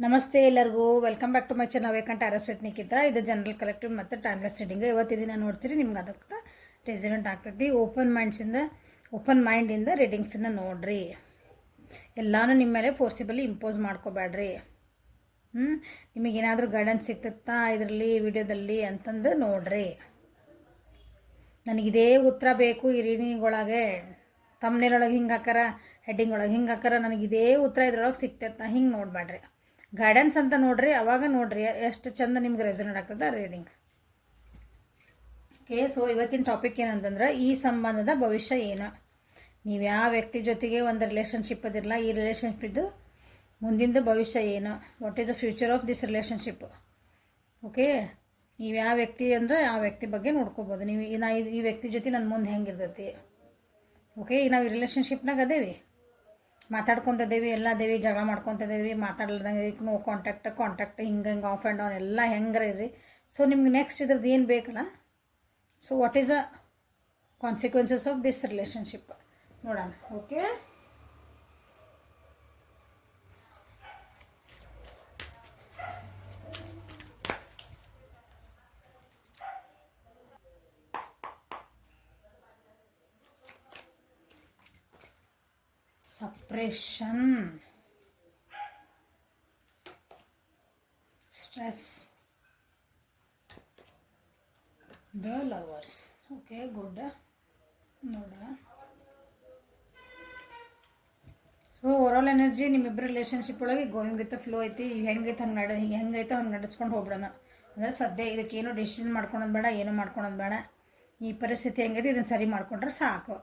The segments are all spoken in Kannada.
ನಮಸ್ತೆ ಎಲ್ಲರಿಗೂ welcome back to my channel vacant tarots with Nikhita. ಇದು ಜನರಲ್ ಕಲೆಕ್ಟಿವ್ ಮತ್ತು ಟೈಮ್ಲೆಸ್ ರೀಡಿಂಗ್. ಇವತ್ತು ದಿನ ನೋಡ್ತೀರಿ, ನಿಮ್ಗೆ ಅದಕ್ಕೆ ರೆಸಿಡೆಂಟ್ ಆಗ್ತೈತಿ. ಓಪನ್ ಮೈಂಡಿಂದ ರೀಡಿಂಗ್ಸನ್ನು ನೋಡ್ರಿ. ಎಲ್ಲನೂ ನಿಮ್ಮ ಮೇಲೆ ಫೋರ್ಸಿಬಲಿ ಇಂಪೋಸ್ ಮಾಡ್ಕೋಬೇಡ್ರಿ. ನಿಮಗೇನಾದರೂ ಗೈಡೆನ್ಸ್ ಸಿಗ್ತತ್ತಾ ಇದರಲ್ಲಿ ವಿಡಿಯೋದಲ್ಲಿ ಅಂತಂದು ನೋಡ್ರಿ. ನನಗಿದೇ ಉತ್ತರ ಬೇಕು ಈ ರೀಡಿಂಗ್ ಒಳಗೆ, ತಮ್ಮನೇಲೊಳಗೆ ಹಿಂಗೆ ಹಾಕಾರ, ಹೆಡ್ಡಿಂಗ್ ಒಳಗೆ ಹಿಂಗೆ ಹಾಕಾರ, ನನಗಿದೇ ಉತ್ತರ ಇದ್ರೊಳಗೆ ಸಿಗ್ತೈತೆ, ಹಿಂಗೆ ನೋಡಬೇಡ್ರಿ. ಗೈಡೆನ್ಸ್ ಅಂತ ನೋಡ್ರಿ, ಅವಾಗ ನೋಡ್ರಿ ಎಷ್ಟು ಚಂದ ನಿಮ್ಗೆ ರೆಸೊನೇಟ್ ಆಗ್ತದೆ ರೀಡಿಂಗ್. ಓಕೆ, ಸೊ ಇವತ್ತಿನ ಟಾಪಿಕ್ ಏನಂತಂದ್ರೆ ಈ ಸಂಬಂಧದ ಭವಿಷ್ಯ ಏನು. ನೀವು ಯಾವ ವ್ಯಕ್ತಿ ಜೊತೆಗೆ ಒಂದು ರಿಲೇಷನ್ಶಿಪ್ ಅದಿರಲ್ಲ, ಈ ರಿಲೇಷನ್ಶಿಪ್ಪಿದ್ದು ಮುಂದಿನ ಭವಿಷ್ಯ ಏನು, what is the future of this relationship. Okay, ನೀವು ಯಾವ ವ್ಯಕ್ತಿ ಅಂದರೆ ಆ ವ್ಯಕ್ತಿ ಬಗ್ಗೆ ನೋಡ್ಕೋಬೋದು. ನೀವು ಈ ವ್ಯಕ್ತಿ ಜೊತೆ ನನ್ನ ಮುಂದೆ ಹೆಂಗಿರ್ತೈತಿ. ಓಕೆ, ಈಗ ನಾವು ಈ ರಿಲೇಷನ್ಶಿಪ್ನಾಗ ಅದೇವಿ, ಮಾತಾಡ್ಕೊತಿದ್ದೇವೆ, ಎಲ್ಲ ಅದೇವಿ, ಜಗಳ ಮಾಡ್ಕೊತಿದ್ದೇವೆ, ಮಾತಾಡ್ಲಾರ್ದಂಗೆ ನೋ ಕಾಂಟ್ಯಾಕ್ಟ್ ಹಿಂಗೆ ಆಫ್ ಆ್ಯಂಡ್ ಆನ್ ಎಲ್ಲ ಹೆಂಗಾರ ಇರ್ರಿ. ಸೊ ನಿಮ್ಗೆ ನೆಕ್ಸ್ಟ್ ಇದ್ರದ್ದು ಏನು ಬೇಕಲ್ಲ, so what is the consequences of this relationship ನೋಡೋಣ. Okay, suppression, stress, the lovers. Okay, good. ನೋಡ, ಸೊ ಓವರಾಲ್ ಎನರ್ಜಿ ನಿಮ್ಮಿಬ್ಬರು ರಿಲೇಷನ್ಶಿಪ್ ಒಳಗೆ ಗೋಯಿಂಗ್ ವಿತ್ ಫ್ಲೋ ಐತಿ. ಹೆಂಗೈತೆ ಹಂಗೆ ನಡೆಸ್ಕೊಂಡು ಹೋಗ್ಬಿಡೋಣ. ಅಂದರೆ ಸದ್ಯ ಇದಕ್ಕೇನು ಡಿಸಿಷನ್ ಮಾಡ್ಕೊಳೋದು ಬೇಡ, ಏನು ಮಾಡ್ಕೊಳೋದು ಬೇಡ. ಈ ಪರಿಸ್ಥಿತಿ ಹೆಂಗೈತಿ ಇದನ್ನು ಸರಿ ಮಾಡ್ಕೊಂಡ್ರೆ ಸಾಕು.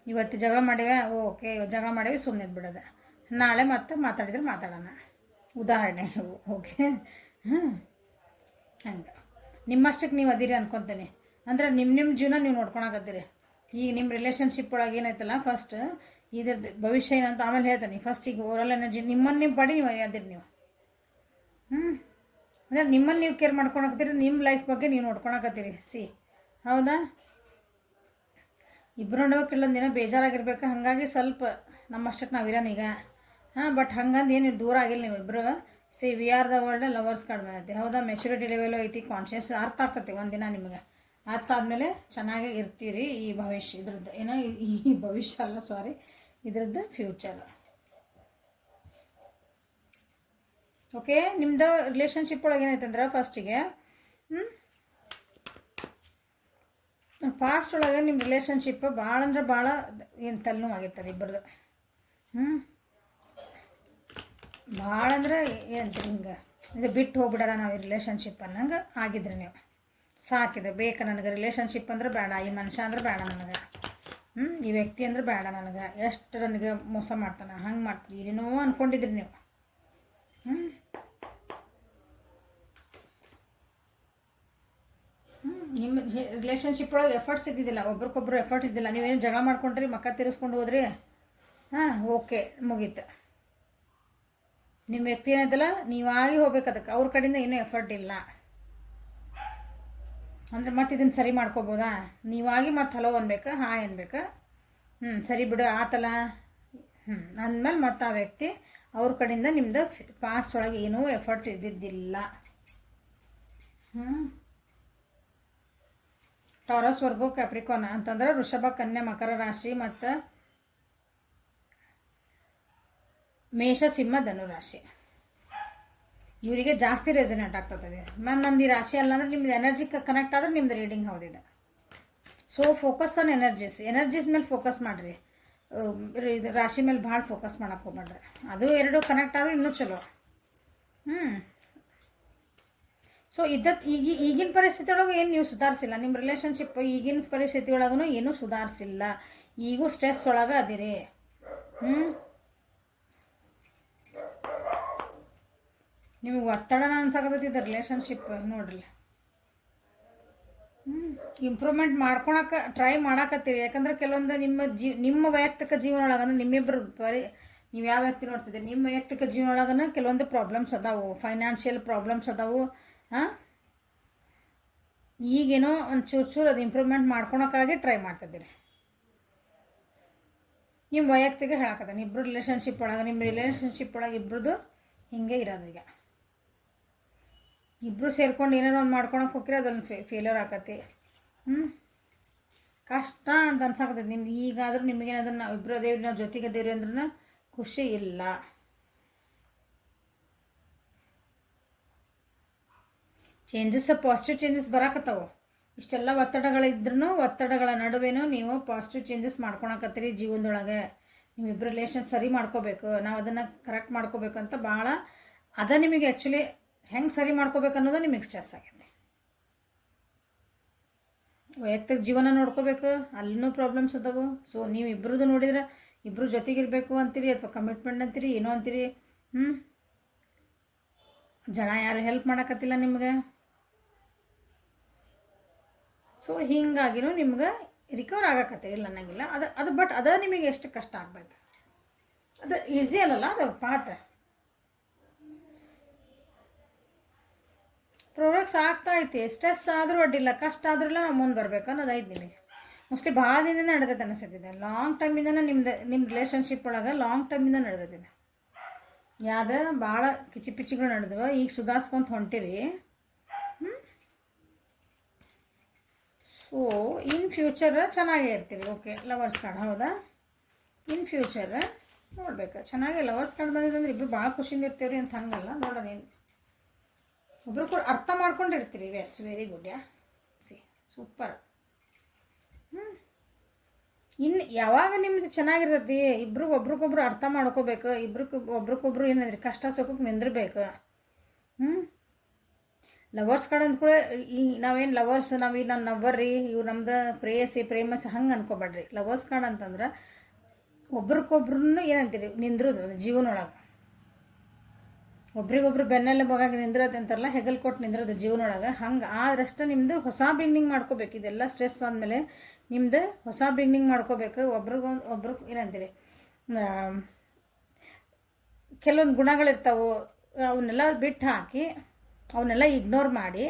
ಇವತ್ತು ಜಗಳ ಮಾಡಿವೆ, ಓಕೆ ಜಗಳ ಮಾಡಿವಿ, ಸುಮ್ಮನೆ ಬಿಡೋದೆ. ನಾಳೆ ಮತ್ತೆ ಮಾತಾಡಿದ್ರೆ ಮಾತಾಡೋಣ, ಉದಾಹರಣೆ. ಓಕೆ, ಹಂಗೆ ನಿಮ್ಮಷ್ಟಕ್ಕೆ ನೀವು ಅದಿರಿ ಅನ್ಕೊತೀನಿ. ಅಂದ್ರೆ ನಿಮ್ಮ ಜೀವನ ನೀವು ನೋಡ್ಕೊಳಕತ್ತೀರಿ. ಈಗ ನಿಮ್ಮ ರಿಲೇಷನ್ಶಿಪ್ ಒಳಗೆ ಏನೈತಲ್ಲ, ಫಸ್ಟ್ ಇದ್ರದ್ದು ಭವಿಷ್ಯ ಏನಂತ ಆಮೇಲೆ ಹೇಳ್ತಾನೆ. ಫಸ್ಟ್ ಈಗ ಓವರಾಲ್ ಎನರ್ಜಿ ನಿಮ್ಮನ್ನು ನೀವು ಪಡಿ, ನೀವು ಅದಿರಿ ನೀವು. ಅಂದರೆ ನಿಮ್ಮನ್ನು ನೀವು ಕೇರ್ ಮಾಡ್ಕೊಳಕತ್ತೀರಿ, ನಿಮ್ಮ ಲೈಫ್ ಬಗ್ಗೆ ನೀವು ನೋಡ್ಕೊಳಕತ್ತೀರಿ. ಹೌದಾ, ಇಬ್ಬರು ನಡುವೆ ಕೆಲವೊಂದು ದಿನ ಬೇಜಾರಾಗಿರ್ಬೇಕು. ಹಾಗಾಗಿ ಸ್ವಲ್ಪ ನಮ್ಮಷ್ಟಕ್ಕೆ ನಾವು ಇರೋನೀಗ. ಬಟ್ ಹಂಗಂದು ಏನು ದೂರ ಆಗಿಲ್ಲ ನೀವು ಇಬ್ಬರು. We are the world lovers ಕಡಿಮೆ ಐತಿ. ಹೌದಾ, ಮೆಚುರಿಟಿ ಲೆವೆಲ್ ಐತಿ, ಕಾನ್ಷಿಯಸ್ ಅರ್ಥ ಆಗ್ತೈತಿ. ಒಂದಿನ ನಿಮಗೆ ಅರ್ಥ ಆದಮೇಲೆ ಚೆನ್ನಾಗಿ ಇರ್ತೀರಿ. ಈ ಭವಿಷ್ಯ ಇದ್ರದ್ದು ಏನೋ, ಈ ಭವಿಷ್ಯ ಅಲ್ಲ, ಸಾರಿ, ಇದ್ರದ್ದು ಫ್ಯೂಚರ್. ಓಕೆ, ನಿಮ್ಮದು ರಿಲೇಷನ್ಶಿಪ್ ಒಳಗೆ ಏನೈತಂದ್ರೆ ಫಸ್ಟಿಗೆ ಫಾಸ್ಟ್ ಒಳಗೆ ನಿಮ್ಮ ರಿಲೇಷನ್ಶಿಪ್ ಭಾಳ ಅಂದ್ರೆ ಭಾಳ ಏನು ತಲೆನೋವು ಆಗಿರ್ತದೆ ಇಬ್ಬರದು. ಭಾಳ ಅಂದ್ರೆ ಏನು ಹಿಂಗೆ ಇದು ಬಿಟ್ಟು ಹೋಗ್ಬಿಡಾರ ನಾವು ಈ ರಿಲೇಷನ್ಶಿಪ್ ಅನ್ನಂಗೆ ಆಗಿದ್ರಿ ನೀವು. ಸಾಕಿದೆ, ಬೇಕು ನನಗೆ ರಿಲೇಷನ್ಶಿಪ್ ಅಂದ್ರೆ ಬೇಡ, ಈ ಮನುಷ್ಯ ಅಂದ್ರೆ ಬೇಡ ನನಗೆ, ಈ ವ್ಯಕ್ತಿ ಅಂದ್ರೆ ಬೇಡ ನನಗೆ, ಎಷ್ಟು ನನಗೆ ಮೋಸ ಮಾಡ್ತಾನೆ, ಹಂಗೆ ಮಾಡ್ತೀನಿ, ಏನೇನೋ ಅಂದ್ಕೊಂಡಿದ್ರಿ ನೀವು. ನಿಮ್ಮ ರಿಲೇಷನ್ಶಿಪ್ ಒಳಗೆ ಎಫರ್ಟ್ಸ್ ಇದ್ದಿದ್ದಿಲ್ಲ, ಒಬ್ರಿಗೊಬ್ರು ಎಫರ್ಟ್ ಇದ್ದಿಲ್ಲ. ನೀವೇನು ಜಗಳ ಮಾಡ್ಕೊಂಡ್ರಿ, ಮಕ್ಕ ತಿರ್ಸ್ಕೊಂಡು ಹೋದ್ರಿ, ಓಕೆ ಮುಗೀತು. ನಿಮ್ಮ ವ್ಯಕ್ತಿ ಏನೈತಲ್ಲ, ನೀವಾಗಿ ಹೋಗ್ಬೇಕು ಅದಕ್ಕೆ. ಅವ್ರ ಕಡೆಯಿಂದ ಏನೂ ಎಫರ್ಟ್ ಇಲ್ಲ ಅಂದರೆ ಮತ್ತೆ ಇದನ್ನು ಸರಿ ಮಾಡ್ಕೋಬೋದಾ? ನೀವಾಗಿ ಮತ್ತೆ ಹಲೋ ಅನ್ಬೇಕು, ಹಾಯ್ ಅನ್ಬೇಕು, ಸರಿ ಬಿಡು ಆತಲ್ಲ, ಅಂದಮೇಲೆ ಮತ್ತು ಆ ವ್ಯಕ್ತಿ ಅವ್ರ ಕಡೆಯಿಂದ ನಿಮ್ಮದು ಪಾಸ್ಟ್ ಒಳಗೆ ಏನೂ ಎಫರ್ಟ್ ಇದ್ದಿದ್ದಿಲ್ಲ. ಟಾರಸ್, ವರ್ಗೋ, ಕ್ಯಾಪ್ರಿಕಾನ್ ಅಂತಂದ್ರೆ ವೃಷಭ, ಕನ್ಯಾ, ಮಕರ ರಾಶಿ ಮತ್ತು ಮೇಷ, ಸಿಂಹ, ಧನು ರಾಶಿ. ಇವರಿಗೆ ಜಾಸ್ತಿ ರೆಸೊನೇಟ್ ಆಗ್ತದೆ. ಮ್ಯಾಮ್ ನಮ್ದು ಈ ರಾಶಿ ಅಲ್ಲ ಅಂದ್ರೆ ನಿಮ್ದು ಎನರ್ಜಿ ಕನೆಕ್ಟ್ ಆದರೆ ನಿಮ್ದು ರೀಡಿಂಗ್ ಹೌದಿದೆ. ಸೊ ಫೋಕಸ್ ಆನ್ ಎನರ್ಜೀಸ್ ಮೇಲೆ ಫೋಕಸ್ ಮಾಡಿರಿ. ರಾಶಿ ಮೇಲೆ ಭಾಳ ಫೋಕಸ್ ಮಾಡಕ್ಕೆ ಹೋಗ್ಬೇಡ್ರಿ. ಅದು ಎರಡು ಕನೆಕ್ಟ್ ಆದರೆ ಇನ್ನೂ ಚಲೋ. ಸೊ ಈಗಿನ ಪರಿಸ್ಥಿತಿ ಒಳಗೂ ಏನು ನೀವು ಸುಧಾರಿಸಿಲ್ಲ. ನಿಮ್ಮ ರಿಲೇಷನ್ಶಿಪ್ ಈಗಿನ ಪರಿಸ್ಥಿತಿ ಒಳಗೂ ಏನೂ ಸುಧಾರಿಸಿಲ್ಲ. ಈಗೂ ಸ್ಟ್ರೆಸ್ ಒಳಗೆ ಅದಿರಿ. ನಿಮಗೆ ಒತ್ತಡನ ಅನ್ಸಾಕತ್ತೈತಿ ಇದು ರಿಲೇಷನ್ಶಿಪ್. ನೋಡ್ರಿ, ಇಂಪ್ರೂವ್ಮೆಂಟ್ ಮಾಡ್ಕೊಳಕ್ಕೆ ಟ್ರೈ ಮಾಡಾಕತ್ತೀರಿ. ಯಾಕಂದ್ರೆ ಕೆಲವೊಂದು ನಿಮ್ಮ ವೈಯಕ್ತಿಕ ಜೀವನ ಒಳಗಂದ್ರೆ ನಿಮ್ಮಿಬ್ಬರು ನೀವು ಯಾವ ವ್ಯಕ್ತಿ ನೋಡ್ತಿದ್ದೀರಿ, ನಿಮ್ಮ ವೈಯಕ್ತಿಕ ಜೀವನ ಒಳಗನ ಕೆಲವೊಂದು ಪ್ರಾಬ್ಲಮ್ಸ್ ಅದಾವು, ಫೈನಾನ್ಷಿಯಲ್ ಪ್ರಾಬ್ಲಮ್ಸ್ ಅದಾವು. ಈಗೇನೋ ಒಂದು ಚೂರು ಅದು ಇಂಪ್ರೂವ್ಮೆಂಟ್ ಮಾಡ್ಕೊಳಕ್ಕಾಗಿ ಟ್ರೈ ಮಾಡ್ತಿದ್ದೀರಿ. ನಿಮ್ಮ ವೈಯಕ್ತಿಕ ಹೇಳಕತ್ತಾನೆ ಇಬ್ಬರು ರಿಲೇಷನ್ಶಿಪ್ ಒಳಗೆ ನಿಮ್ಮ ರಿಲೇಷನ್ಶಿಪ್ ಒಳಗೆ ಇಬ್ಬರದು ಹಿಂಗೆ ಇರೋದು. ಈಗ ಇಬ್ಬರು ಸೇರ್ಕೊಂಡು ಏನಾರು ಒಂದು ಮಾಡ್ಕೊಳಕ್ಕೆ ಹೋಗ್ರಿ ಅದನ್ನು ಫೇಲ್ಯೂರ್ ಆಕತಿ. ಕಷ್ಟ ಅಂತ ಅನ್ಸಾಕತ್ತೈತಿ ನಿಮ್ಗೆ. ಈಗಾದರೂ ನಿಮಗೇನಾದ್ರೂ ನಾವು ಇಬ್ಬರು ಅದೇವ್ರಿ, ನಾವು ಜೊತೆಗೆ ಅದೇವ್ರಿ ಅಂದ್ರೂ ಖುಷಿ ಇಲ್ಲ. ಚೇಂಜಸ್, ಪಾಸಿಟಿವ್ ಚೇಂಜಸ್ ಬರಾಕತ್ತಾವು. ಇಷ್ಟೆಲ್ಲ ಒತ್ತಡಗಳಿದ್ರೂ ಒತ್ತಡಗಳ ನಡುವೆನೂ ನೀವು ಪಾಸಿಟಿವ್ ಚೇಂಜಸ್ ಮಾಡ್ಕೊಳಕತ್ತೀರಿ ಜೀವನದೊಳಗೆ. ನೀವಿಬ್ಬರು ರಿಲೇಷನ್ ಸರಿ ಮಾಡ್ಕೋಬೇಕು, ನಾವು ಅದನ್ನು ಕರೆಕ್ಟ್ ಮಾಡ್ಕೋಬೇಕು ಅಂತ ಭಾಳ ಅದ ನಿಮಗೆ ಆ್ಯಕ್ಚುಲಿ ಹೆಂಗೆ ಸರಿ ಮಾಡ್ಕೋಬೇಕು ಅನ್ನೋದು ನಿಮಗೆ ಸ್ಟ್ರೆಸ್ ಆಗೈತೆ. ವೈಯಕ್ತಿಕ ಜೀವನ ನೋಡ್ಕೋಬೇಕು, ಅಲ್ಲಿನೂ ಪ್ರಾಬ್ಲಮ್ಸ್ ಅದಾವು. ಸೊ ನೀವು ಇಬ್ಬರದು ನೋಡಿದ್ರೆ ಇಬ್ಬರು ಜೊತೆಗಿರಬೇಕು ಅಂತೀರಿ ಅಥವಾ ಕಮಿಟ್ಮೆಂಟ್ ಅಂತೀರಿ, ಏನೋ ಅಂತೀರಿ. ಜನ ಯಾರು ಹೆಲ್ಪ್ ಮಾಡೋಕತ್ತಿಲ್ಲ ನಿಮ್ಗೆ. ಸೊ ಹೀಗಾಗಿನೂ ನಿಮ್ಗೆ ರಿಕವರ್ ಆಗಕತ್ತೀರಿ, ಇಲ್ಲ ಅನ್ನಂಗಿಲ್ಲ. ಅದು ಬಟ್ ಅದ ನಿಮಗೆ ಎಷ್ಟು ಕಷ್ಟ ಆಗ್ಬೇಕು, ಅದು ಈಸಿ ಅಲ್ಲಲ್ಲ, ಅದು ಪಾಠ. ಪ್ರೋಗ್ರೆಸ್ ಆಗ್ತಾ ಐತಿ. ಸ್ಟ್ರೆಸ್ ಆದರೂ ಅಡ್ಡಿಲ್ಲ, ಕಷ್ಟ ಆದ್ರೂ ನಾವು ಮುಂದೆ ಬರ್ಬೇಕು ಅನ್ನೋದು ಐದು ನಿಮಗೆ. ಮೋಸ್ಟ್ಲಿ ಭಾಳ ದಿನದಿಂದ ನಡೆದೈತೆ ಅನಿಸ್ತೈತಿದೆ. ಲಾಂಗ್ ಟೈಮಿಂದ ನಿಮ್ಮ ರಿಲೇಷನ್ಶಿಪ್ ಒಳಗೆ ಲಾಂಗ್ ಟೈಮಿಂದ ನಡೆದೈತಿದೆ. ಯಾವ್ದು ಭಾಳ ಕಿಚಿಪಿಚಿಗಳು ನಡೆದವ, ಈಗ ಸುಧಾರಿಸ್ಕೊಂತ ಹೊಂಟಿರಿ. ಸೊ ಇನ್ ಫ್ಯೂಚರ್ ಚೆನ್ನಾಗೇ ಇರ್ತೀರಿ. ಓಕೆ, ಲವರ್ಸ್ ಕಾರ್ಡ್ ಹೌದಾ? ಇನ್ ಫ್ಯೂಚರ್ ನೋಡ್ಬೇಕು, ಚೆನ್ನಾಗಿ ಲವರ್ಸ್ ಕಾರ್ಡ್ ಬಂದಿದ್ದಂದ್ರೆ ಇಬ್ಬರು ಭಾಳ ಖುಷಿಯಿಂದ ಇರ್ತೀವ್ರಿ ಅಂತ ಹಂಗಲ್ಲ. ನೋಡೋಣ, ಏನು ಒಬ್ರು ಕೂಡ ಅರ್ಥ ಮಾಡ್ಕೊಂಡಿರ್ತೀರಿ. Yes, very good. See super. ಇನ್ನು ಯಾವಾಗ ನಿಮ್ದು ಚೆನ್ನಾಗಿರ್ತೈತಿ, ಇಬ್ರು ಒಬ್ರಿಗೊಬ್ರು ಅರ್ಥ ಮಾಡ್ಕೋಬೇಕು, ಒಬ್ರಿಗೊಬ್ರು ಏನಂದ್ರಿ ಕಷ್ಟ ಸುಖಕ್ಕೆ ನಿಂದಿರ್ಬೇಕು. ಲವರ್ಸ್ ಕಾರ್ಡ್ ಅಂದ್ಕೂಳೆ ಈ ನಾವೇನು ಲವರ್ಸ್, ನಾವೀಗ ನನ್ನ ನವ್ವರ್ರಿ, ಇವ್ರು ನಮ್ದು ಪ್ರೇಮಸಿ ಹಂಗೆ ಅನ್ಕೋಬೇಡ್ರಿ. ಲವರ್ಸ್ ಕಾರ್ಡ್ ಅಂತಂದ್ರೆ ಒಬ್ರಿಗೊಬ್ರು ಏನಂತೀರಿ ನಿಂದ್ರದು ಜೀವನೊಳಗೆ. ಒಬ್ರಿಗೊಬ್ರು ಬೆನ್ನೆಲ್ಲ ಬಗಾಗಿ ನಿಂದ್ರತ್ತೆ ಅಂತಾರಲ್ಲ, ಹೆಗಲ್ ಕೊಟ್ಟು ನಿಂದ್ರದು ಜೀವನೊಳಗೆ. ಹಂಗೆ ಆದ್ರಷ್ಟು ನಿಮ್ಮದು ಹೊಸ ಬಿಗ್ನಿಂಗ್ ಮಾಡ್ಕೋಬೇಕು. ಇದೆಲ್ಲ ಸ್ಟ್ರೆಸ್ ಆದಮೇಲೆ ನಿಮ್ಮದು ಹೊಸ ಬಿಗ್ನಿಂಗ್ ಮಾಡ್ಕೋಬೇಕು. ಒಬ್ರು ಏನಂತೀರಿ, ಕೆಲವೊಂದು ಗುಣಗಳಿರ್ತಾವೆ, ಅವನ್ನೆಲ್ಲ ಬಿಟ್ಟು ಹಾಕಿ ಅವನ್ನೆಲ್ಲ ಇಗ್ನೋರ್ ಮಾಡಿ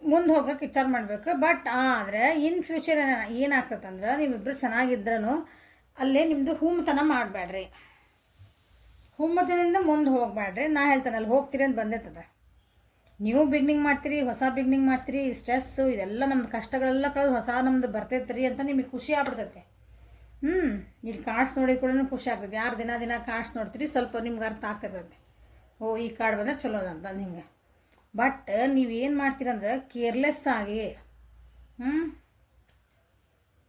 ಮುಂದೆ ಹೋಗೋಕೆ ವಿಚಾರ ಮಾಡಬೇಕು. ಬಟ್ ಆದರೆ ಇನ್ ಫ್ಯೂಚರ್ ಏನಾಗ್ತದಂದ್ರೆ, ನೀವಿಬ್ಬರು ಚೆನ್ನಾಗಿದ್ರೂ ಅಲ್ಲೇ ನಿಮ್ಮದು ಹುಮ್ಮತನ ಮಾಡಬೇಡ್ರಿ. ಹುಮ್ಮತದಿಂದ ಮುಂದೆ ಹೋಗಬೇಡ್ರಿ. ನಾ ಹೇಳ್ತೇನೆ, ಅಲ್ಲಿ ಹೋಗ್ತೀರಿ ಅಂತ ಬಂದಿರ್ತದೆ. ನೀವು ಬಿಗ್ನಿಂಗ್ ಮಾಡ್ತೀರಿ, ಹೊಸ ಬಿಗ್ನಿಂಗ್ ಮಾಡ್ತೀರಿ. ಸ್ಟ್ರೆಸ್ಸು ಇದೆಲ್ಲ ನಮ್ದು ಕಷ್ಟಗಳೆಲ್ಲ ಕಳೆದು ಹೊಸ ನಮ್ದು ಬರ್ತೈತೆ ಅಂತ ನಿಮಗೆ ಖುಷಿ ಆಗ್ಬಿಡ್ತೈತೆ. ಇಲ್ಲಿ ಕಾರ್ಡ್ಸ್ ನೋಡಿ ಕೂಡ ಖುಷಿ ಆಗ್ತದೆ. ಯಾರು ದಿನ ಕಾರ್ಡ್ಸ್ ನೋಡ್ತೀರಿ ಸ್ವಲ್ಪ ನಿಮ್ಗೆ ಅರ್ಥ ಆಗ್ತಿರ್ತೈತೆ. ಓ, ಈ ಕಾರ್ಡ್ ಬಂದರೆ ಚಲೋದ ಅಂತ ಹಿಂಗೆ. ಬಟ್ ನೀವೇನು ಮಾಡ್ತೀರಂದ್ರೆ ಕೇರ್ಲೆಸ್ ಆಗಿ,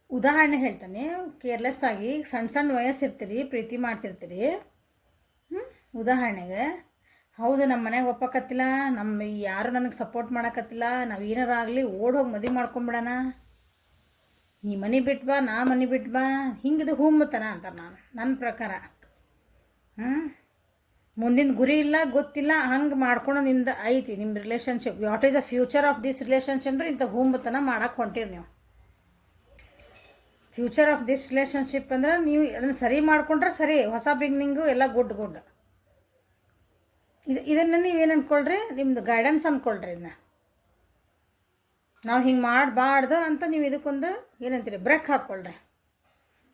ಉದಾಹರಣೆ ಹೇಳ್ತಾನೆ, ಕೇರ್ಲೆಸ್ ಆಗಿ ಸಣ್ಣ ವಯಸ್ಸಿರ್ತೀರಿ, ಪ್ರೀತಿ ಮಾಡ್ತಿರ್ತೀರಿ. ಉದಾಹರಣೆಗೆ, ಹೌದು ನಮ್ಮ ಮನೆಗೆ ಒಪ್ಪಕತ್ತಿಲ್ಲ, ನಮ್ಮ ಯಾರು ನನಗೆ ಸಪೋರ್ಟ್ ಮಾಡೋಕತ್ತಿಲ್ಲ, ನಾವು ಏನಾರು ಆಗಲಿ ಓಡೋಗಿ ಮದುವೆ ಮಾಡ್ಕೊಂಬಿಡೋಣ, ನೀ ಮನೆ ಬಿಟ್ಟು ಬಾ, ನಾ ಮನೆ ಬಿಟ್ಟು ಬಾ, ಹಿಂಗಿದು ಹುಮ್ಮತನ ಅಂತಾರೆ ನನ್ನ ಪ್ರಕಾರ. ಮುಂದಿನ ಗುರಿ ಇಲ್ಲ, ಗೊತ್ತಿಲ್ಲ, ಹಂಗೆ ಮಾಡ್ಕೊಂಡು ನಿಮ್ದು ಐತಿ ನಿಮ್ಮ relationship. What is the future of this relationship ಅಂದ್ರೆ ಇಂಥ ಹುಮ್ಮತನ ಮಾಡಕ್ಕೆ ಹೊಂಟಿರಿ ನೀವು. ಫ್ಯೂಚರ್ ಆಫ್ ದಿಸ್ ರಿಲೇಷನ್ಶಿಪ್ ಅಂದ್ರೆ ನೀವು ಅದನ್ನು ಸರಿ ಮಾಡ್ಕೊಂಡ್ರೆ ಸರಿ, ಹೊಸ ಬಿಗ್ನಿಂಗು ಎಲ್ಲ ಗುಡ್. ಇದನ್ನು ನೀವೇನು ಅಂದ್ಕೊಳ್ರಿ, ನಿಮ್ಮದು ಗೈಡೆನ್ಸ್ ಅಂದ್ಕೊಳ್ರಿ. ಇದನ್ನ ನಾವು ಹಿಂಗೆ ಮಾಡಬಾರ್ದು ಅಂತ ನೀವು ಇದಕ್ಕೊಂದು ಏನಂತೀರಿ ಬ್ರೇಕ್ ಹಾಕ್ಕೊಳ್ರಿ.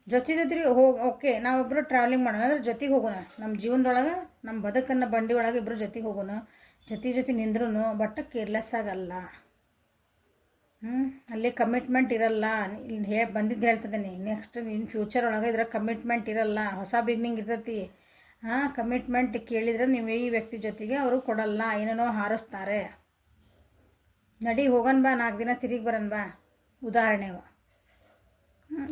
ಜೊತೆದಿದ್ರಿ ಓಕೆ, ನಾವಿಬ್ಬರು ಟ್ರಾವೆಲಿಂಗ್ ಮಾಡೋಣ ಅಂದ್ರೆ ಜೊತೆಗೆ ಹೋಗೋಣ. ನಮ್ಮ ಜೀವನದೊಳಗೆ ನಮ್ಮ ಬದುಕನ್ನು ಬಂಡಿ ಒಳಗೆ ಇಬ್ಬರು ಜೊತೆಗೆ ಹೋಗೋಣ, ಜೊತೆ ನಿಂದ್ರೂ. ಬಟ್ ಕೇರ್ಲೆಸ್ ಆಗಲ್ಲ. ಅಲ್ಲಿ ಕಮಿಟ್ಮೆಂಟ್ ಇರಲ್ಲ. ಇಲ್ಲಿ ಬಂದಿದ್ದು ಹೇಳ್ತಿದ್ದೀನಿ, ನೆಕ್ಸ್ಟ್ ಇನ್ ಫ್ಯೂಚರ್ ಒಳಗೆ ಇದ್ರೆ ಕಮಿಟ್ಮೆಂಟ್ ಇರಲ್ಲ, ಹೊಸ ಬಿಗ್ನಿಂಗ್ ಇರ್ತೈತಿ. ಕಮಿಟ್ಮೆಂಟ್ ಕೇಳಿದರೆ ನೀವು ಈ ವ್ಯಕ್ತಿ ಜೊತೆಗೆ ಅವರು ಕೊಡಲ್ಲ, ಏನೇನೋ ಹಾರಿಸ್ತಾರೆ. ನಡಿ ಹೋಗೋಣ ಬಾ, 4 ದಿನ ತಿರುಗಿ ಬರೋಣ ಬಾ, ಉದಾಹರಣೆ.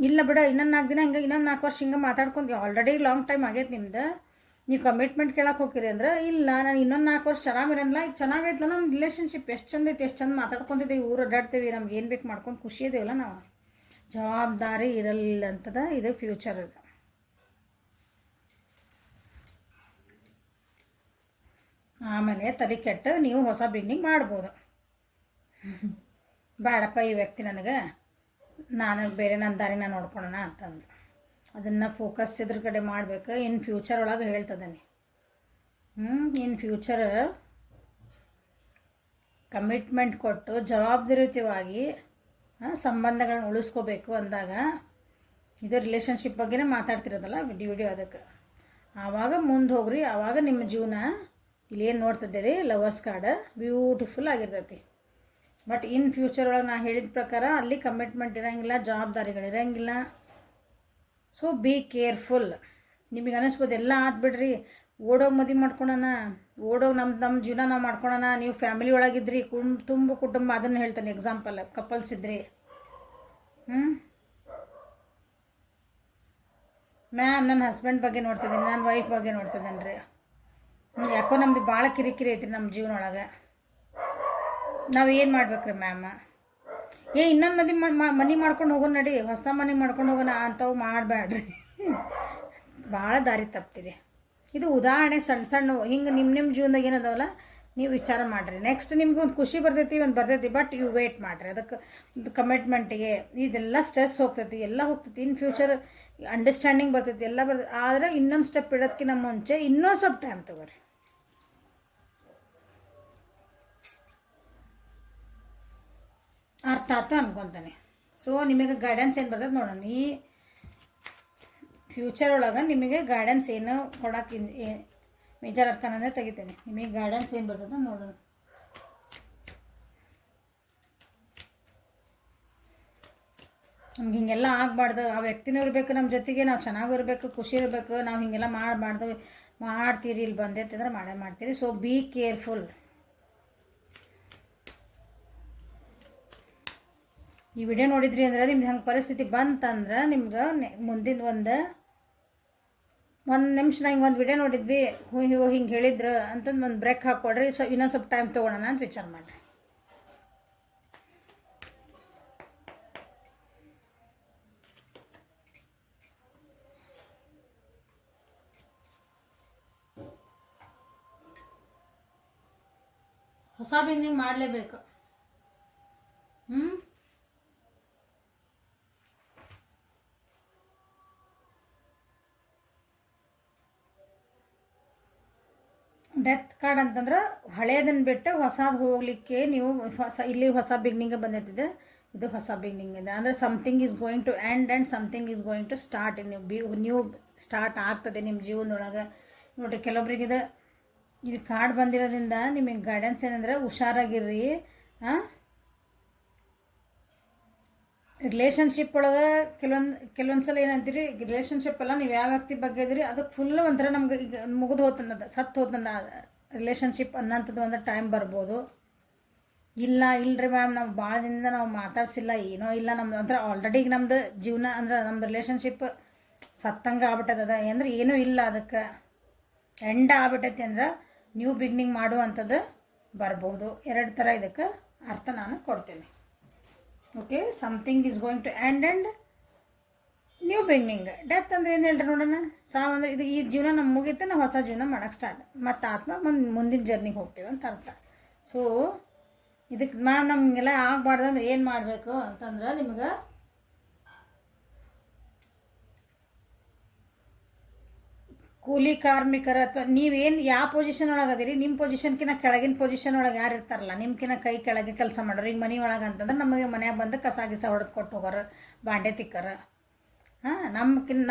ಇಲ್ಲ ಬಿಡ, ಇನ್ನೊಂದು 4 ದಿನ ಹಿಂಗೆ, ಇನ್ನೊಂದು 4 ವರ್ಷ ಹಿಂಗೆ ಮಾತಾಡ್ಕೊಂಡು ಆಲ್ರೆಡಿ ಲಾಂಗ್ ಟೈಮ್ ಆಗೈತೆ ನಿಮ್ದು. ನೀವು ಕಮಿಟ್ಮೆಂಟ್ ಕೇಳಕ್ಕೆ ಹೋಗಿರಿ ಅಂದ್ರೆ, ಇಲ್ಲ ನಾನು ಇನ್ನೊಂದು 4 ವರ್ಷ ಆರಾಮಿರಲ್ಲ, ಈಗ ಚೆನ್ನಾಗೈತಲ್ಲ ನಮ್ಮ ರಿಲೇಷನ್ಶಿಪ್, ಎಷ್ಟು ಚಂದ ಐತಿ, ಎಷ್ಟು ಚಂದ ಮಾತಾಡ್ಕೊತಿದ್ದೀವಿ, ಊರು ಅಡ್ಡಾಡ್ತೀವಿ, ನಮ್ಗೆ ಏನು ಬೇಕು ಮಾಡ್ಕೊಂಡು ಖುಷಿ ಇದೀವಲ್ಲ ನಾವು. ಜವಾಬ್ದಾರಿ ಇರಲಿಲ್ಲ ಅಂತದ ಇದು ಫ್ಯೂಚರ್. ಇದು ಆಮೇಲೆ ತಲೆ ಕೆಟ್ಟು ನೀವು ಹೊಸ ಬಿಗ್ನಿಂಗ್ ಮಾಡ್ಬೋದು. ಬೇಡಪ್ಪ ಈ ವ್ಯಕ್ತಿ ನನಗೆ, ನಾನು ಬೇರೆ ನನ್ನ ದಾರಿನ ನೋಡ್ಕೊಳ್ಳೋಣ ಅಂತಂದು ಅದನ್ನು ಫೋಕಸ್ ಇದ್ರ ಕಡೆ ಮಾಡಬೇಕು. ಇನ್ ಫ್ಯೂಚರ್ ಒಳಗೆ ಹೇಳ್ತದೇನೆ. ಇನ್ ಫ್ಯೂಚರ್ ಕಮಿಟ್ಮೆಂಟ್ ಕೊಟ್ಟು ಜವಾಬ್ದಾರಿಯುತವಾಗಿ ಸಂಬಂಧಗಳನ್ನ ಉಳಿಸ್ಕೋಬೇಕು ಅಂದಾಗ ಇದು ರಿಲೇಷನ್ಶಿಪ್ ಬಗ್ಗೆನೇ ಮಾತಾಡ್ತಿರೋದಲ್ಲ ವಿಡಿಯೋ ಅದಕ್ಕೆ. ಆವಾಗ ಮುಂದೆ ಹೋಗ್ರಿ, ಆವಾಗ ನಿಮ್ಮ ಜೀವನ ಇಲ್ಲೇನು ನೋಡ್ತಿದ್ದೀರಿ ಲವರ್ಸ್ ಕಾರ್ಡ್ ಬ್ಯೂಟಿಫುಲ್ ಆಗಿರ್ತೈತಿ. ಬಟ್ ಇನ್ ಫ್ಯೂಚರ್ ಒಳಗೆ ನಾನು ಹೇಳಿದ ಪ್ರಕಾರ ಅಲ್ಲಿ ಕಮಿಟ್ಮೆಂಟ್ ಇರೋಂಗಿಲ್ಲ, ಜವಾಬ್ದಾರಿಗಳಿರೋಂಗಿಲ್ಲ. So be careful. ನಿಮಗೆ ಅನ್ನಿಸ್ಬೋದು ಎಲ್ಲ ಆದ್ಬಿಡ್ರಿ, ಓಡೋಗಿ ಮದುವೆ ಮಾಡ್ಕೊಳೋಣ, ಓಡೋಗಿ ನಮ್ಮ ಜೀವನ ನಾವು ಮಾಡ್ಕೊಳೋಣ. ನೀವು ಫ್ಯಾಮಿಲಿ ಒಳಗಿದ್ರಿ, ತುಂಬ ಕುಟುಂಬ, ಅದನ್ನು ಹೇಳ್ತಾನೆ ಎಕ್ಸಾಂಪಲ್, ಕಪಲ್ಸ್ ಇದ್ರಿ. ಮ್ಯಾಮ್ ನನ್ನ ಹಸ್ಬೆಂಡ್ ಬಗ್ಗೆ ನೋಡ್ತಿದ್ದೀನಿ, ನನ್ನ ವೈಫ್ ಬಗ್ಗೆ ನೋಡ್ತಿದ್ದೇನೆ ರೀ. ಯಾಕೋ ನಮ್ಮದು ಭಾಳ ಕಿರಿಕಿರಿ ಐತ್ರಿ ನಮ್ಮ ಜೀವನ ಒಳಗೆ. ನಾವು ಏನು ಮಾಡ್ಬೇಕ್ರಿ ಮ್ಯಾಮ್? ಇನ್ನೊಂದು ಮನೆ ಮಾಡ್ಕೊಂಡು ಹೋಗೋಣ ನಡಿ, ಹೊಸ ಮನೆ ಮಾಡ್ಕೊಂಡು ಹೋಗೋಣ ಅಂಥವು ಮಾಡಬೇಡ್ರಿ. ಭಾಳ ದಾರಿ ತಪ್ತೀರಿ. ಇದು ಉದಾಹರಣೆ, ಸಣ್ಣ ಸಣ್ಣ ಹಿಂಗೆ ನಿಮ್ಮ ಜೀವನದಾಗ ಏನದಾವಲ್ಲ ನೀವು ವಿಚಾರ ಮಾಡಿರಿ. ನೆಕ್ಸ್ಟ್ ನಿಮ್ಗೆ ಒಂದು ಖುಷಿ ಬರ್ತೈತಿ, ಒಂದು ಬರ್ತೈತಿ, ಬಟ್ ಇವು ವೇಟ್ ಮಾಡಿರಿ. ಅದಕ್ಕೆ ಕಮಿಟ್ಮೆಂಟಿಗೆ ಇದೆಲ್ಲ ಸ್ಟ್ರೆಸ್ ಹೋಗ್ತೈತಿ, ಎಲ್ಲ ಹೋಗ್ತೈತಿ. ಇನ್ ಫ್ಯೂಚರ್ ಅಂಡರ್ಸ್ಟ್ಯಾಂಡಿಂಗ್ ಬರ್ತೈತಿ, ಎಲ್ಲ ಬರ್ತೈತಿ. ಆದರೆ ಇನ್ನೊಂದು ಸ್ಟೆಪ್ ಇಡೋದಕ್ಕಿಂತ ಮುಂಚೆ ಇನ್ನೊಂದು ಸ್ವಲ್ಪ ಟೈಮ್ ತಗೋರಿ. ಅರ್ಥ ಆತ ಅನ್ಕೊತಾನೆ. ಸೊ ನಿಮಗೆ ಗೈಡೆನ್ಸ್ ಏನು ಬರ್ತದೆ ನೋಡೋಣ. ಈ ಫ್ಯೂಚರ್ ಒಳಗೆ ನಿಮಗೆ ಗೈಡೆನ್ಸ್ ಏನು ಕೊಡೋಕೆ ಮೇಜರ್ ಅರ್ಕನೇ ತೆಗಿತೇನೆ. ನಿಮಗೆ ಗೈಡೆನ್ಸ್ ಏನು ಬರ್ತದೆ ನೋಡೋಣ. ನಮ್ಗೆ ಹಿಂಗೆಲ್ಲ ಆಗಬಾರ್ದು, ಆ ವ್ಯಕ್ತಿನೂ ಇರಬೇಕು ನಮ್ಮ ಜೊತೆಗೆ, ನಾವು ಚೆನ್ನಾಗೂ ಇರಬೇಕು, ಖುಷಿ ಇರಬೇಕು. ನಾವು ಹಿಂಗೆಲ್ಲ ಮಾಡಬಾರ್ದು. ಮಾಡ್ತೀರಿ, ಇಲ್ಲಿ ಬಂದೈತೆ ಮಾಡೇ ಮಾಡ್ತೀರಿ. So be careful. ಈ ವಿಡಿಯೋ ನೋಡಿದ್ರಿ ಅಂದ್ರೆ ನಿಮ್ಗೆ ಹಂಗೆ ಪರಿಸ್ಥಿತಿ ಬಂತಂದ್ರೆ ನಿಮ್ಗೆ ಮುಂದಿನ ಒಂದು ನಿಮಿಷ ಹಿಂಗೆ ಒಂದು ವಿಡಿಯೋ ನೋಡಿದ್ವಿ, ಹಿಂಗೆ ಹೇಳಿದ್ರು ಅಂತಂದು ಒಂದು ಬ್ರೇಕ್ ಹಾಕ್ಕೊಡ್ರಿ. ಸೊ ಇನ್ನೊಂದು ಸ್ವಲ್ಪ ಟೈಮ್ ತೊಗೊಳೋಣ ಅಂತ ವಿಚಾರ ಮಾಡಿರಿ. ಹೊಸ ಬಿಗಿನಿಂಗ್ ಮಾಡಲೇಬೇಕು. ಡೆತ್ ಕಾರ್ಡ್ ಅಂತಂದ್ರೆ ಹಳೇದನ್ನು ಬಿಟ್ಟು ಹೊಸದು ಹೋಗಲಿಕ್ಕೆ ನೀವು ಇಲ್ಲಿ ಹೊಸ ಬಿಗಿನಿಂಗ್ ಬಂದೈತಿದೆ. ಇದು ಹೊಸ ಬಿಗಿನಿಂಗ್ ಇದೆ ಅಂದರೆ something is going to end and something is going to start. New start ಆಗ್ತದೆ ನಿಮ್ಮ ಜೀವನದೊಳಗೆ. ನೋಡಿರಿ, ಕೆಲವೊಬ್ರಿಗೆ ಇದು ಕಾರ್ಡ್ ಬಂದಿರೋದ್ರಿಂದ ನಿಮಗೆ ಗೈಡೆನ್ಸ್ ಏನಂದ್ರೆ ಹುಷಾರಾಗಿರ್ರಿ. ರಿಲೇಷನ್ಶಿಪ್ ಒಳಗೆ ಕೆಲವೊಂದು ಸಲ ಏನಂತೀರಿ, ರಿಲೇಷನ್ಶಿಪ್ ಎಲ್ಲ ನೀವು ಯಾವ ವ್ಯಕ್ತಿ ಬಗ್ಗೆ ಇದ್ರಿ ಅದಕ್ಕೆ ಫುಲ್ ಒಂಥರ ನಮ್ಗೆ ಈಗ ಮುಗಿದು ಹೋತಂದ, ಸತ್ತು ಹೋತಂದ ರಿಲೇಷನ್ಶಿಪ್ ಅನ್ನೋಂಥದ್ದು ಒಂದು ಟೈಮ್ ಬರ್ಬೋದು. ಇಲ್ಲರಿ ಮ್ಯಾಮ್, ನಾವು ಭಾಳ ದಿನದಿಂದ ನಾವು ಮಾತಾಡ್ಸಿಲ್ಲ, ಏನೋ ಇಲ್ಲ ನಮ್ದು ಅಂದ್ರೆ ಆಲ್ರೆಡಿ ಈಗ ನಮ್ದು ಜೀವನ ಅಂದ್ರೆ ನಮ್ದು ರಿಲೇಷನ್ಶಿಪ್ ಸತ್ತಂಗೆ ಆಗ್ಬಿಟ್ಟದ ಅಂದ್ರೆ ಏನೂ ಇಲ್ಲ, ಅದಕ್ಕೆ ಎಂಡ್ ಆಗ್ಬಿಟ್ಟೈತಿ ಅಂದ್ರೆ ನ್ಯೂ ಬಿಗಿನಿಂಗ್ ಮಾಡುವಂಥದ್ದು ಬರ್ಬೋದು. ಎರಡು ಥರ ಇದಕ್ಕೆ ಅರ್ಥ ನಾನು ಕೊಡ್ತೇನೆ. Okay, something is going to end and new beginning. Death ಅಂದರೆ ಏನು ಹೇಳ್ರಿ ನೋಡೋಣ. ಸಾವು ಅಂದರೆ ಇದು ಈ ಜೀವನ ನಮ್ಮ ಮುಗಿಯುತ್ತೆ, ನಾವು ಹೊಸ ಜೀವನ ಮಾಡೋಕ್ಕೆ ಸ್ಟಾರ್ಟ್, ಮತ್ತು ಆತ್ಮ ಮುಂದಿನ ಜರ್ನಿಗೆ ಹೋಗ್ತೀವಿ ಅಂತ ಅರ್ಥ. ಸೊ ಇದಕ್ಕೆ ನಮಗೆಲ್ಲ ಆಗಬಾರ್ದು ಅಂದ್ರೆ ಏನು ಮಾಡಬೇಕು ಅಂತಂದ್ರೆ, ನಿಮ್ಗೆ ಕೂಲಿ ಕಾರ್ಮಿಕರ ಅಥವಾ ನೀವೇನು ಯಾವ ಪೊಸಿಷನ್ ಒಳಗೆ ಅದೀರಿ, ನಿಮ್ಮ ಪೊಸಿಷನ್ಕಿನ್ನ ಕೆಳಗಿನ ಪೊಸಿಷನ್ ಒಳಗೆ ಯಾರು ಇರ್ತಾರಲ್ಲ, ನಿಮ್ಕಿನ್ನ ಕೈ ಕೆಳಗೆ ಕೆಲಸ ಮಾಡೋರು. ಈಗ ಮನೆ ಒಳಗೆ ಅಂತಂದ್ರೆ ನಮಗೆ ಮನ್ಯಾಗ ಬಂದು ಕಸ ಗಿಸ ಹೊಡೆದು ಕೊಟ್ಟು ಹೋಗೋರು, ಬಾಂಡೆ ತಿಕ್ಕೋರು.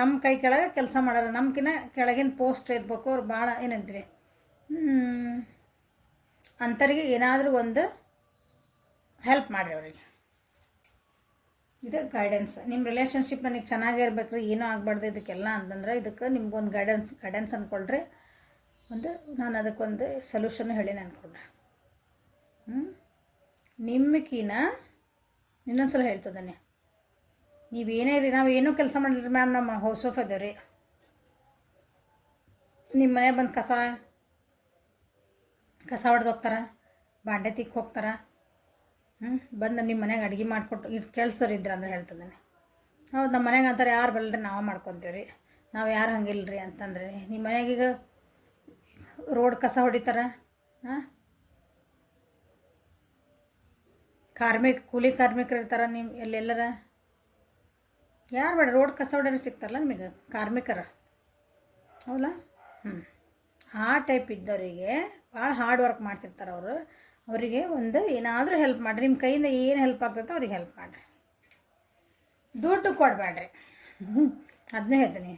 ನಮ್ಮ ಕೈ ಕೆಳಗೆ ಕೆಲಸ ಮಾಡೋರು, ನಮ್ಕಿನ್ನ ಕೆಳಗಿನ ಪೋಸ್ಟ್ ಇರ್ಬೇಕು. ಅವ್ರು ಭಾಳ ಏನಂತೀರಿ, ಅಂಥವ್ರಿಗೆ ಏನಾದರೂ ಒಂದು ಹೆಲ್ಪ್ ಮಾಡಿರಿ ಅವ್ರಿಗೆ. ಇದು ಗೈಡೆನ್ಸ್. ನಿಮ್ಮ ರಿಲೇಷನ್ಶಿಪ್ ನನಗೆ ಚೆನ್ನಾಗಿರ್ಬೇಕು ರೀ, ಏನೂ ಆಗಬಾರ್ದು ಇದಕ್ಕೆಲ್ಲ ಅಂತಂದ್ರೆ ಇದಕ್ಕೆ ನಿಮ್ಗೊಂದು ಗೈಡೆನ್ಸ್ ಅಂದ್ಕೊಳ್ರಿ. ನಾನು ಅದಕ್ಕೊಂದು ಸೊಲ್ಯೂಷನ್ ಹೇಳೀನಿ ಅಂದ್ಕೊಂಡ್ರೆ, ನಿಮ್ಮಕಿನ ಇನ್ನೊಂದು ಸಲ ಹೇಳ್ತದಾನೆ. ನೀವೇನೇ ರೀ, ನಾವು ಏನೂ ಕೆಲಸ ಮಾಡಿರಿ ಮ್ಯಾಮ್, ನಮ್ಮ ಹೌಸ್ ವೈಫ್ ಅದೇವ್ ರೀ. ನಿಮ್ಮ ಮನೆ ಬಂದು ಕಸ ಹೊಡೆದು ಹೋಗ್ತಾರೆ, ಬಾಂಡೆ ತಿಕ್ಕಿ ಹೋಗ್ತಾರೆ. ಬಂದು ನಿಮ್ಮ ಮನೆಗೆ ಅಡುಗೆ ಮಾಡಿಕೊಟ್ಟು ಕೆಲ್ಸರು ಇದ್ರೆ ಅಂದ್ರೆ ಹೇಳ್ತಿದ್ದಾನೆ. ಹೌದು, ನಮ್ಮ ಮನೆಗೆ ಅಂತಾರೆ ಯಾರು ಬಲ್ಲರಿ, ನಾವು ಮಾಡ್ಕೊತೀವಿ ರೀ, ನಾವು ಯಾರು ಹಂಗಿಲ್ಲರಿ ಅಂತಂದ್ರೆ. ನಿಮ್ಮ ಮನೆಗೀಗ ರೋಡ್ ಕಸ ಹೊಡಿತಾರೆ, ಕೂಲಿ ಕಾರ್ಮಿಕರು ಇರ್ತಾರೆ ನಿಮ್ಮ ಎಲ್ಲೆಲ್ಲರ. ಯಾರು ಬೇಡ, ರೋಡ್ ಕಸ ಹೊಡೆಯೋರು ಸಿಗ್ತಾರಲ್ಲ ನಿಮಗೆ ಕಾರ್ಮಿಕರ, ಹೌದಾ? ಆ ಟೈಪ್ ಇದ್ದವರಿಗೆ ಭಾಳ ಹಾರ್ಡ್ ವರ್ಕ್ ಮಾಡ್ತಿರ್ತಾರೆ ಅವರು. ಅವರಿಗೆ ಒಂದು ಏನಾದರೂ ಹೆಲ್ಪ್ ಮಾಡಿರಿ, ನಿಮ್ಮ ಕೈಯಿಂದ ಏನು ಹೆಲ್ಪ್ ಆಗ್ತೈತೆ ಅವ್ರಿಗೆ ಹೆಲ್ಪ್ ಮಾಡಿರಿ. ದುಡ್ಡು ಕೊಡಬೇಡ್ರಿ. ಅದನ್ನೇ ಹೇಳ್ತೀನಿ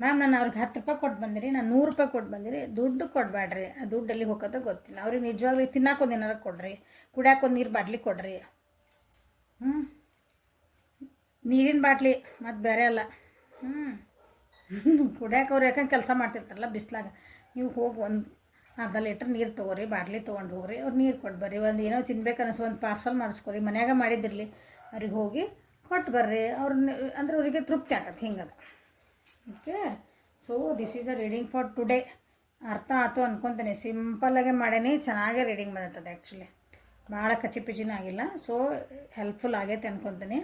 ಮ್ಯಾಮ್, ನಾನು ಅವ್ರಿಗೆ 10 ರೂಪಾಯಿ ಕೊಟ್ಟು ಬಂದಿರಿ, ನಾನು 100 ರೂಪಾಯಿ ಕೊಟ್ಟು ಬಂದಿರಿ, ದುಡ್ಡು ಕೊಡಬೇಡ್ರಿ. ಆ ದುಡ್ಡು ಎಲ್ಲಿ ಹೋಗೋದು ಗೊತ್ತಿಲ್ಲ. ಅವ್ರಿಗೆ ನಿಜವಾಗ್ಲೂ ತಿನ್ನಕ್ಕೆ ಏನಾರು ಕೊಡ್ರಿ, ಕುಡಿಯೋಕೆ ಒಂದು ನೀರು ಬಾಟ್ಲಿ ಕೊಡ್ರಿ. ನೀರಿನ ಬಾಟ್ಲಿ ಮತ್ತು ಬೇರೆ ಅಲ್ಲ. ಕುಡಿಯೋಕೆ ಅವ್ರು ಯಾಕಂದ್ರೆ ಕೆಲಸ ಮಾಡ್ತಿರ್ತಾರಲ್ಲ ಬಿಸ್ಲಾಗ, ನೀವು ಹೋಗಿ ಒಂದು ಅರ್ಧ ಲೀಟ್ರ್ ನೀರು ತೊಗೊರಿ, ಬಾಟ್ಲಿ ತೊಗೊಂಡು ಹೋಗ್ರಿ, ಅವ್ರು ನೀರು ಕೊಟ್ಟು ಬರ್ರಿ. ಒಂದು ಏನೋ ತಿನ್ಬೇಕು ಅನ್ನಿಸ್ತು ಒಂದು ಪಾರ್ಸಲ್ ಮಾಡಿಸ್ಕೊರಿ, ಮನ್ಯಾಗ ಮಾಡಿದಿರಲಿ ಅವ್ರಿಗೆ ಹೋಗಿ ಕೊಟ್ಟು ಬರ್ರಿ. ಅವ್ರನ್ನ ಅಂದ್ರೆ ಅವರಿಗೆ ತೃಪ್ತಿ ಆಗತ್ತೆ. ಹಿಂಗದ. Okay, so this is the reading for today. ಅರ್ಥ ಆಯ್ತು ಅನ್ಕೊತೀನಿ. ಸಿಂಪಲ್ಲಾಗೆ ಮಾಡೇನಿ, ಚೆನ್ನಾಗೇ ರೀಡಿಂಗ್ ಬಂದತ್ತದೆ. ಆ್ಯಕ್ಚುಲಿ ಭಾಳ ಕಚ್ಚಿಪಿಚಿನೂ ಆಗಿಲ್ಲ. ಸೊ ಹೆಲ್ಪ್ಫುಲ್ ಆಗೈತೆ ಅನ್ಕೊತೀನಿ.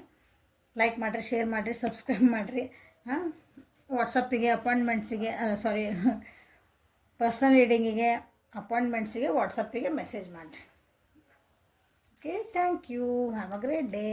ಲೈಕ್ ಮಾಡಿರಿ, ಶೇರ್ ಮಾಡಿರಿ, ಸಬ್ಸ್ಕ್ರೈಬ್ ಮಾಡಿರಿ. ವಾಟ್ಸಪ್ಪಿಗೆ ಅಪಾಯಿಂಟ್ಮೆಂಟ್ಸಿಗೆ ಪರ್ಸ್ನಲ್ ರೀಡಿಂಗಿಗೆ ಅಪಾಯಿಂಟ್ಮೆಂಟ್ಸಿಗೆ ವಾಟ್ಸಪ್ಪಿಗೆ ಮೆಸೇಜ್ ಮಾಡಿರಿ. Okay, thank you. Have a great day.